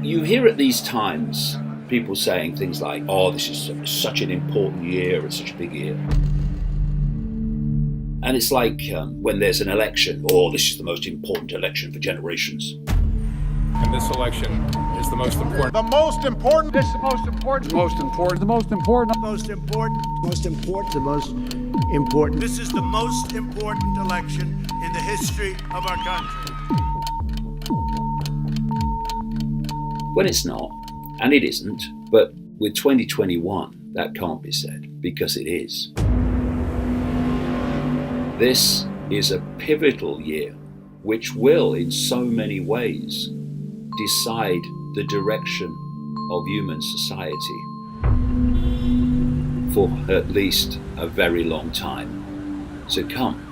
You hear at these times people saying things like, oh, this is such an important year, it's such a big year. And it's like when there's an election, oh, this is the most important election for generations. And this election is the most important. The most important. This is the most important. The most important. The most important. Most important. Most important. The most important. This is the most important election in the history of our country. When it's not, and it isn't, but with 2021, that can't be said, because it is. This is a pivotal year, which will, in so many ways, decide the direction of human society for at least a very long time to come.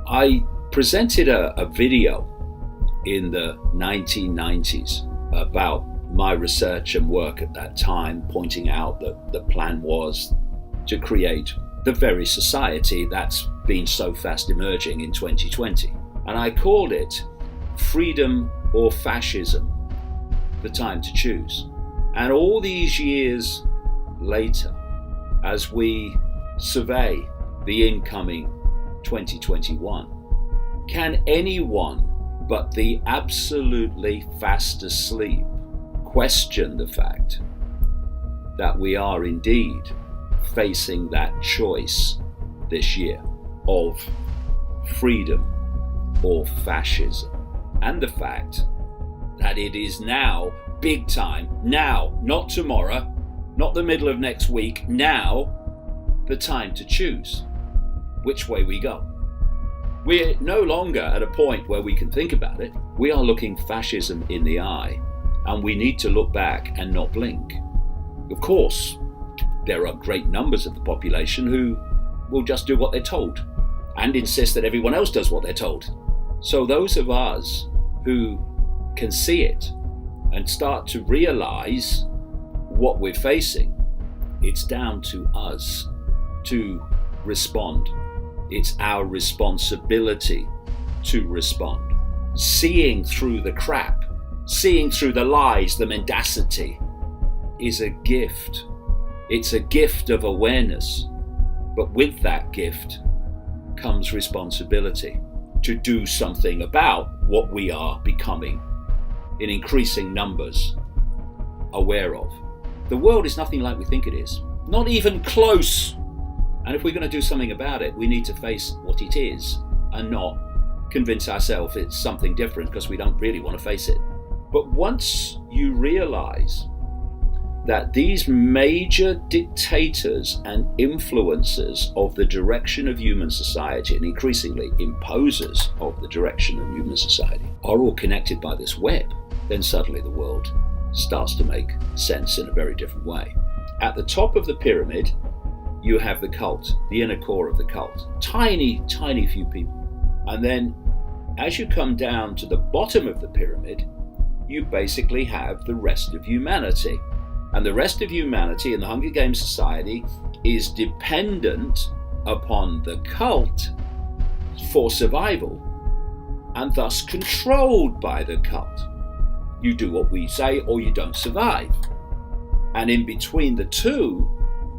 I presented a video in the 1990s about my research and work at that time, pointing out that the plan was to create the very society that's been so fast emerging in 2020. And I called it Freedom or Fascism, the time to choose. And all these years later, as we survey the incoming 2021, can anyone but the absolutely fast asleep question the fact that we are indeed facing that choice this year of freedom or fascism, and the fact that it is now big time, now, not tomorrow, not the middle of next week, now the time to choose which way we go. We're no longer at a point where we can think about it. We are looking fascism in the eye, and we need to look back and not blink. Of course, there are great numbers of the population who will just do what they're told and insist that everyone else does what they're told. So those of us who can see it and start to realize what we're facing, it's down to us to respond. It's our responsibility to respond. Seeing through the crap, seeing through the lies, the mendacity, is a gift. It's a gift of awareness. But with that gift comes responsibility to do something about what we are becoming in increasing numbers aware of. The world is nothing like we think it is. Not even close. And if we're going to do something about it, we need to face what it is and not convince ourselves it's something different because we don't really want to face it. But once you realize that these major dictators and influencers of the direction of human society, and increasingly imposers of the direction of human society, are all connected by this web, then suddenly the world starts to make sense in a very different way. At the top of the pyramid, you have the cult, the inner core of the cult. Tiny, tiny few people. And then as you come down to the bottom of the pyramid, you basically have the rest of humanity. And the rest of humanity in the Hunger Games society is dependent upon the cult for survival and thus controlled by the cult. You do what we say or you don't survive. And in between the two,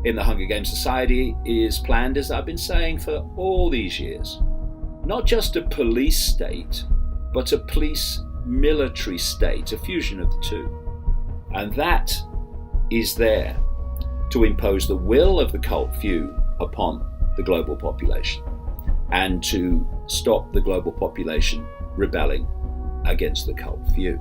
in the Hunger Games society, is planned, as I've been saying for all these years, not just a police state, but a police military state, a fusion of the two. And that is there to impose the will of the cult few upon the global population and to stop the global population rebelling against the cult few.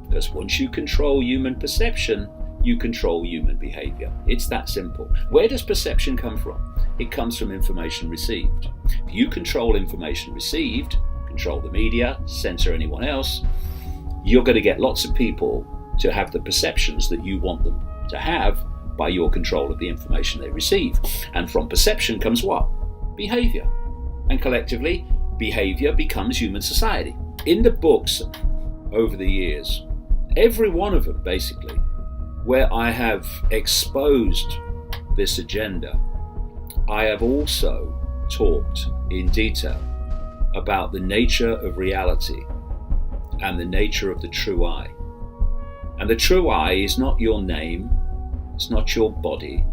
Because once you control human perception, you control human behavior. It's that simple. Where does perception come from? It comes from information received. If you control information received, control the media, censor anyone else, you're going to get lots of people to have the perceptions that you want them to have by your control of the information they receive. And from perception comes what? Behavior. And collectively, behavior becomes human society. In the books over the years, every one of them basically, where I have exposed this agenda, I have also talked in detail about the nature of reality and the nature of the true I. And the true I is not your name, it's not your body,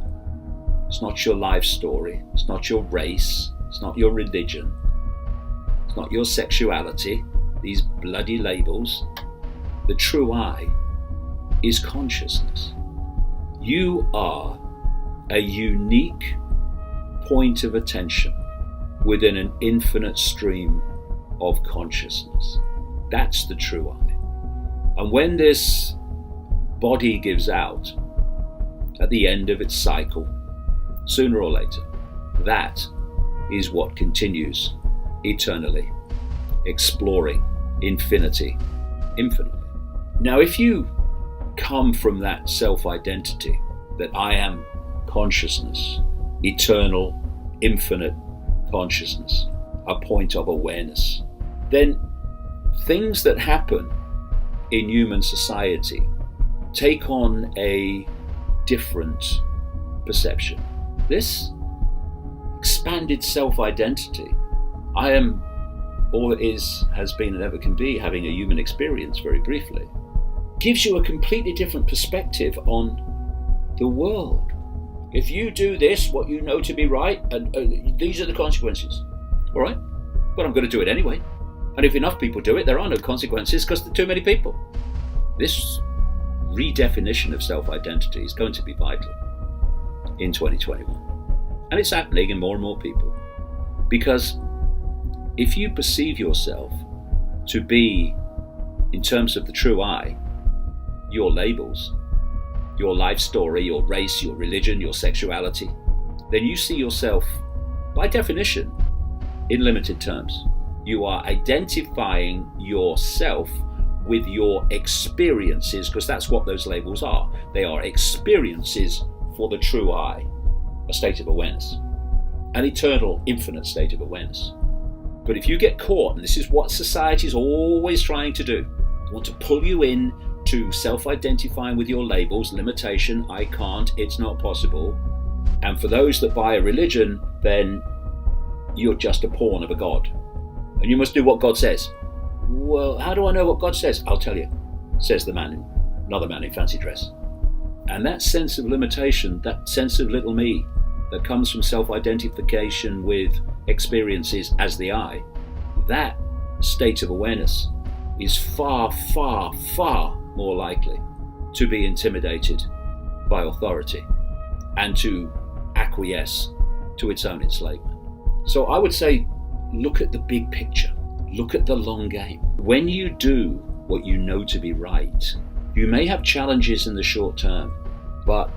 it's not your life story, it's not your race, it's not your religion, it's not your sexuality, these bloody labels. The true I is consciousness. You are a unique point of attention within an infinite stream of consciousness. That's the true I. And when this body gives out at the end of its cycle, sooner or later, that is what continues eternally, exploring infinity infinitely. Now, if you come from that self-identity that I am consciousness, eternal, infinite consciousness, a point of awareness, then things that happen in human society take on a different perception. This expanded self-identity, I am all that is, has been, and ever can be, having a human experience very briefly, gives you a completely different perspective on the world. If you do this, what you know to be right, and these are the consequences, all right? But I'm going to do it anyway. And if enough people do it, there are no consequences because there are too many people. This redefinition of self-identity is going to be vital in 2021. And it's happening in more and more people. Because if you perceive yourself to be, in terms of the true I, your labels, your life story, your race, your religion, your sexuality, then you see yourself, by definition, in limited terms. You are identifying yourself with your experiences, because that's what those labels are. They are experiences for the true I, a state of awareness, an eternal, infinite state of awareness. But if you get caught, and this is what society is always trying to do, they want to pull you in to self-identifying with your labels, limitation, I can't, it's not possible. And for those that buy a religion, then you're just a pawn of a god. And you must do what God says. Well, how do I know what God says? I'll tell you, says another man in fancy dress. And that sense of limitation, that sense of little me, that comes from self-identification with experiences as the I, that state of awareness is far, far, far more likely to be intimidated by authority and to acquiesce to its own enslavement. So I would say, look at the big picture. Look at the long game. When you do what you know to be right, you may have challenges in the short term, but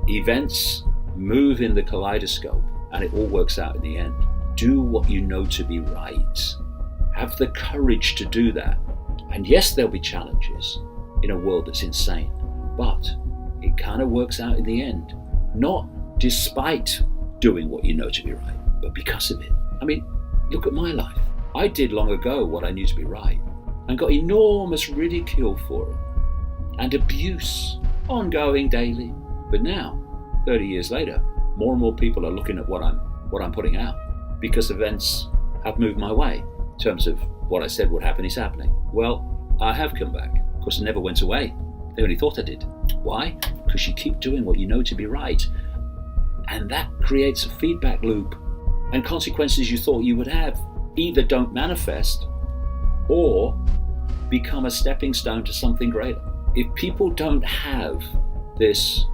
events move in the kaleidoscope and it all works out in the end. Do what you know to be right. Have the courage to do that. And yes, there'll be challenges in a world that's insane, but it kind of works out in the end. Not despite doing what you know to be right, but because of it. I mean, look at my life. I did long ago what I knew to be right and got enormous ridicule for it and abuse ongoing daily. But now, 30 years later, more and more people are looking at what I'm putting out because events have moved my way in terms of what I said would happen is happening. Well, I have come back. Of course, I never went away. They only thought I did. Why? Because you keep doing what you know to be right. And that creates a feedback loop, and consequences you thought you would have either don't manifest or become a stepping stone to something greater. If people don't have this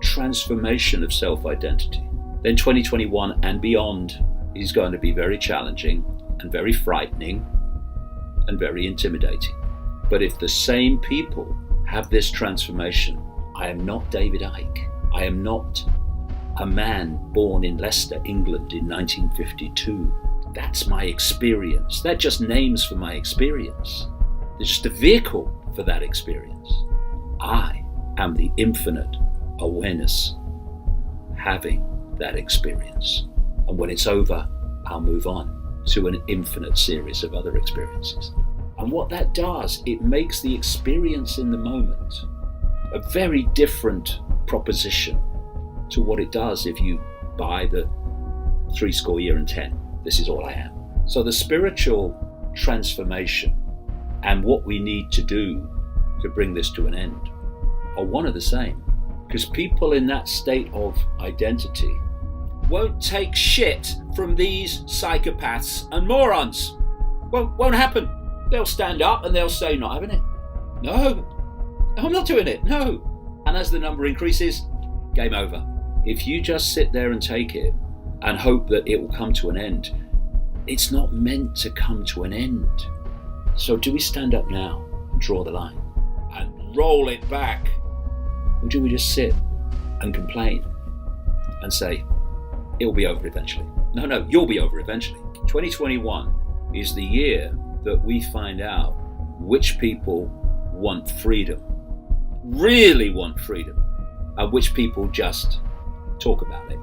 transformation of self-identity, then 2021 and beyond is going to be very challenging and very frightening and very intimidating. But if the same people have this transformation, I am not David Icke. I am not a man born in Leicester, England in 1952. That's my experience. They're just names for my experience. They're just a vehicle for that experience. I am the infinite awareness having that experience. And when it's over, I'll move on to an infinite series of other experiences. And what that does, it makes the experience in the moment a very different proposition to what it does if you buy the 70 this is all I am. So the spiritual transformation and what we need to do to bring this to an end are one of the same, because people in that state of identity won't take shit from these psychopaths and morons. Won't happen. They'll stand up and they'll say, not having it. No, I'm not doing it. No. And as the number increases, game over. If you just sit there and take it and hope that it will come to an end, it's not meant to come to an end. So do we stand up now and draw the line and roll it back? Or do we just sit and complain and say, it'll be over eventually? No, you'll be over eventually. 2021 is the year that we find out which people want freedom, really want freedom, and which people just talk about it,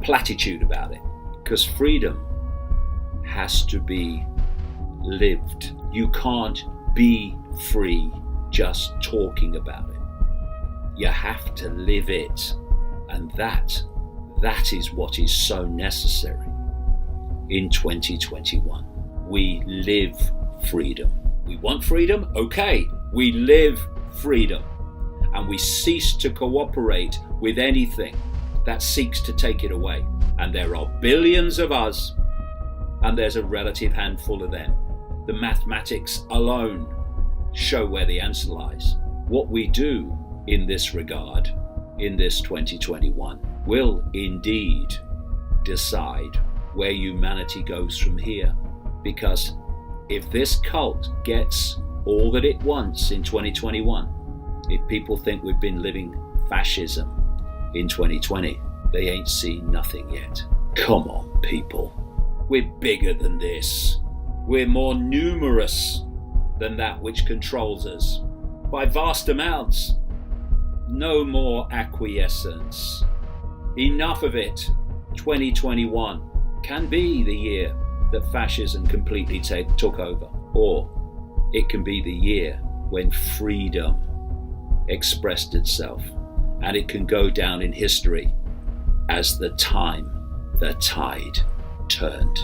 platitude about it. Because freedom has to be lived. You can't be free just talking about it. You have to live it. And that is what is so necessary in 2021. We live freedom. We want freedom? Okay, we live freedom. And we cease to cooperate with anything that seeks to take it away. And there are billions of us, and there's a relative handful of them. The mathematics alone show where the answer lies. What we do in this regard, in this 2021, will indeed decide where humanity goes from here. Because if this cult gets all that it wants in 2021, if people think we've been living fascism in 2020, they ain't seen nothing yet. Come on, people. We're bigger than this. We're more numerous than that which controls us by vast amounts. No more acquiescence. Enough of it. 2021 can be the year that fascism completely took over. Or it can be the year when freedom expressed itself. And it can go down in history as the time the tide turned.